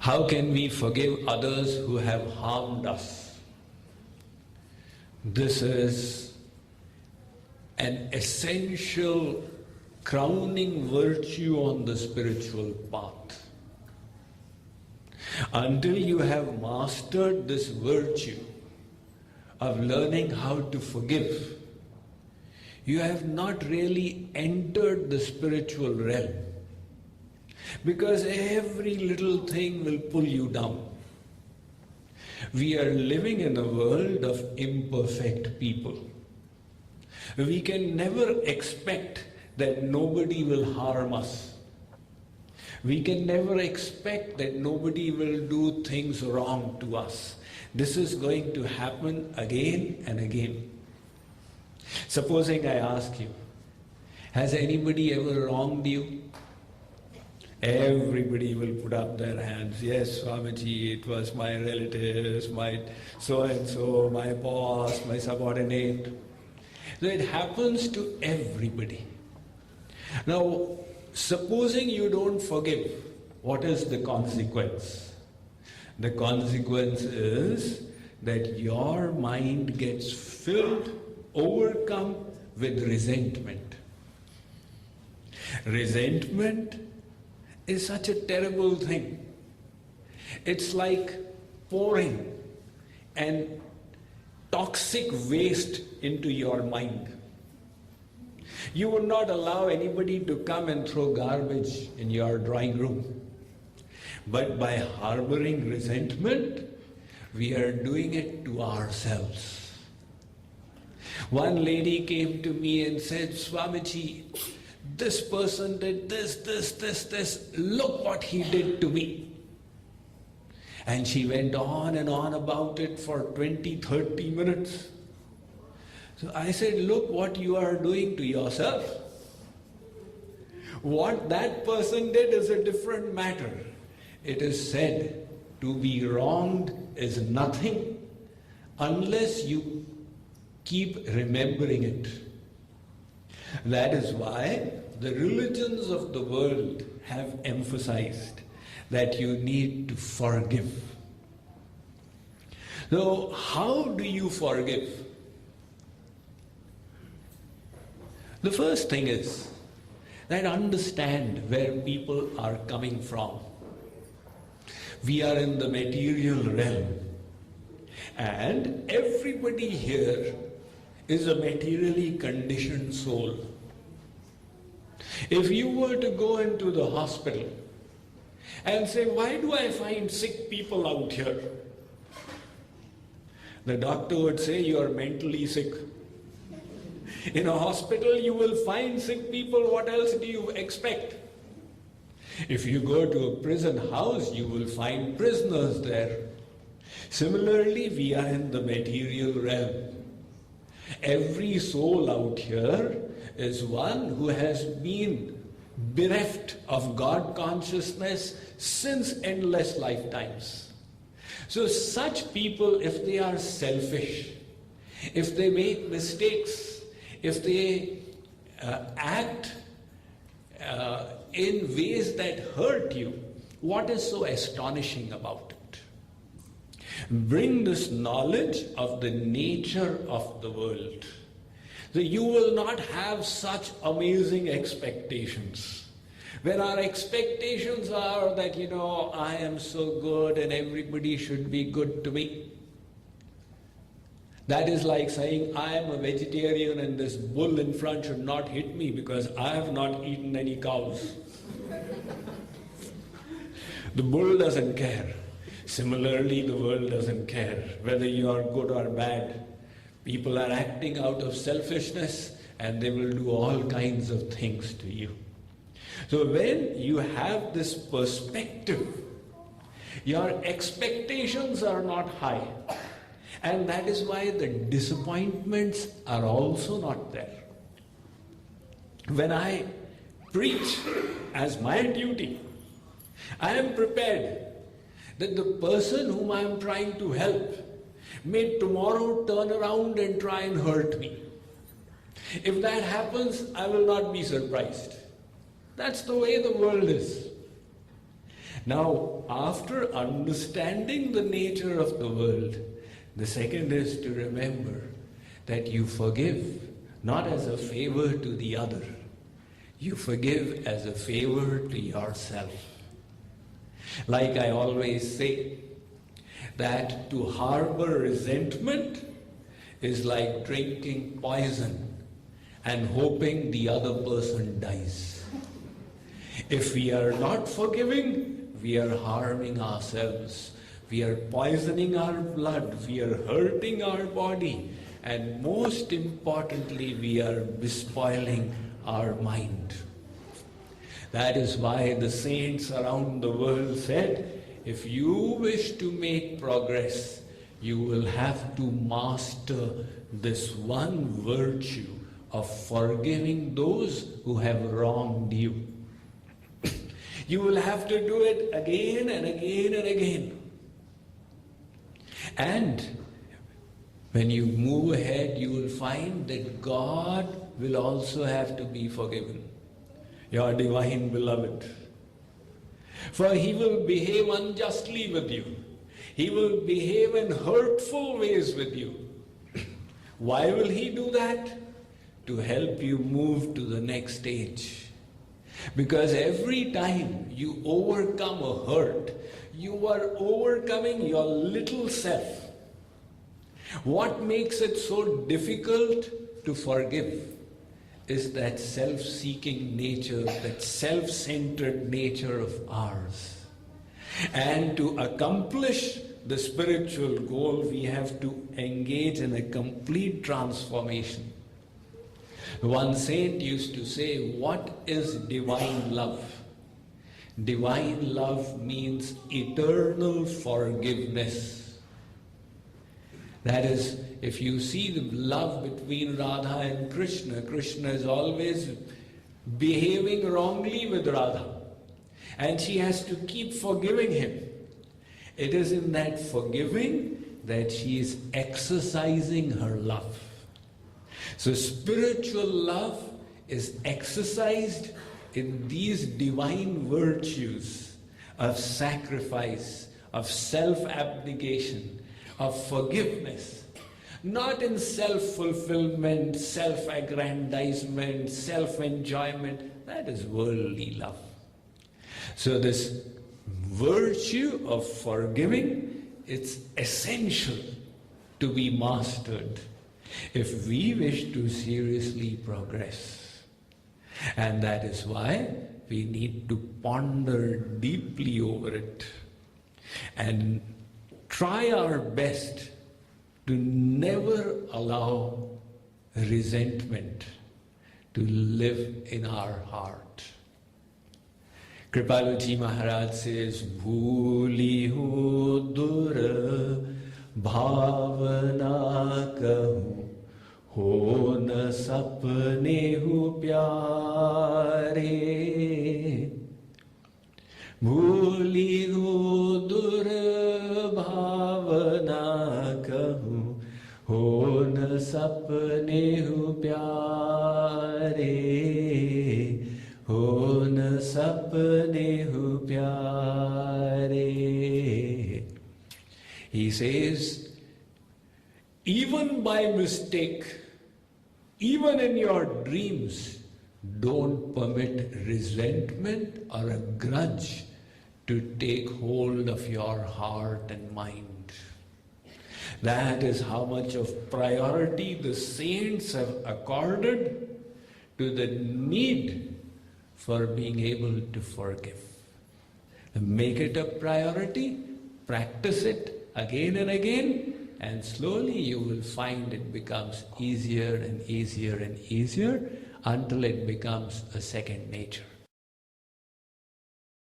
How can we forgive others who have harmed us? This is an essential crowning virtue on the spiritual path. Until you have mastered this virtue of learning how to forgive, you have not really entered the spiritual realm, because every little thing will pull you down. We are living in a world of imperfect people. We can never expect that nobody will harm us. We can never expect that nobody will do things wrong to us. This is going to happen again and again. Supposing I ask you, has anybody ever wronged you? Everybody will put up their hands. Yes, Swamiji, it was my relatives, my so-and-so, my boss, my subordinate. So it happens to everybody. Now, supposing you don't forgive, what is the consequence? The consequence is that your mind gets filled, overcome with resentment. Resentment is such a terrible thing. It's like pouring an toxic waste into your mind. You would not allow anybody to come and throw garbage in your drawing room. But by harboring resentment, we are doing it to ourselves. One lady came to me and said, Swamiji, this person did this, look what he did to me. And she went on and on about it for 20, 30 minutes. So I said, look what you are doing to yourself. What that person did is a different matter. It is said, to be wronged is nothing unless you keep remembering it. That is why the religions of the world have emphasized that you need to forgive. So, how do you forgive? The first thing is that understand where people are coming from. We are in the material realm, and everybody here is a materially conditioned soul. If you were to go into the hospital and say, why do I find sick people out here? The doctor would say, you are mentally sick. In a hospital, you will find sick people. What else do you expect? If you go to a prison house, you will find prisoners there. Similarly, we are in the material realm. Every soul out here is one who has been bereft of God consciousness since endless lifetimes. So such people, if they are selfish, if they make mistakes, if they act in ways that hurt you, what is so astonishing about it? Bring this knowledge of the nature of the world. So you will not have such amazing expectations. When our expectations are that, I am so good and everybody should be good to me. That is like saying, I am a vegetarian and this bull in front should not hit me because I have not eaten any cows. The bull doesn't care. Similarly, the world doesn't care whether you are good or bad. People are acting out of selfishness and they will do all kinds of things to you. So when you have this perspective, your expectations are not high. And that is why the disappointments are also not there. When I preach as my duty, I am prepared that the person whom I am trying to help may tomorrow turn around and try and hurt me. If that happens, I will not be surprised. That's the way the world is. Now, Now, after understanding the nature of the world, the second is to remember that you forgive not as a favor to the other. You forgive as a favor to yourself. Like I always say, that to harbor resentment is like drinking poison and hoping the other person dies. If we are not forgiving, we are harming ourselves. We are poisoning our blood. We are hurting our body. And most importantly, we are bespoiling our mind. That is why the saints around the world said, if you wish to make progress, you will have to master this one virtue of forgiving those who have wronged you. You will have to do it again and again and again. And when you move ahead, you will find that God will also have to be forgiven, your divine beloved. For he will behave unjustly with you. He will behave in hurtful ways with you. Why will he do that? To help you move to the next stage. Because every time you overcome a hurt, you are overcoming your little self. What makes it so difficult to forgive is that self-seeking nature, that self-centered nature of ours. And to accomplish the spiritual goal, we have to engage in a complete transformation. One saint used to say, what is divine love? Divine love means eternal forgiveness. That is, if you see the love between Radha and Krishna, Krishna is always behaving wrongly with Radha. And she has to keep forgiving him. It is in that forgiving that she is exercising her love. So spiritual love is exercised in these divine virtues of sacrifice, of self-abnegation, of forgiveness, not in self-fulfillment, self-aggrandizement, self-enjoyment. That is worldly love. So this virtue of forgiving, it's essential to be mastered if we wish to seriously progress. And that is why we need to ponder deeply over it and try our best to never allow resentment to live in our heart. Kripaluji Maharaj says, Bhuli ho dur bhavana kahu, ho na sapne hu pyare. Bhuli ho dur bhavana kahu, ho na sapne hu pyare. Ho na sapne hu pyare. He says, even by mistake, even in your dreams, don't permit resentment or a grudge to take hold of your heart and mind. That is how much of priority the saints have accorded to the need for being able to forgive. Make it a priority, practice it again and again, and slowly you will find it becomes easier and easier and easier until it becomes a second nature.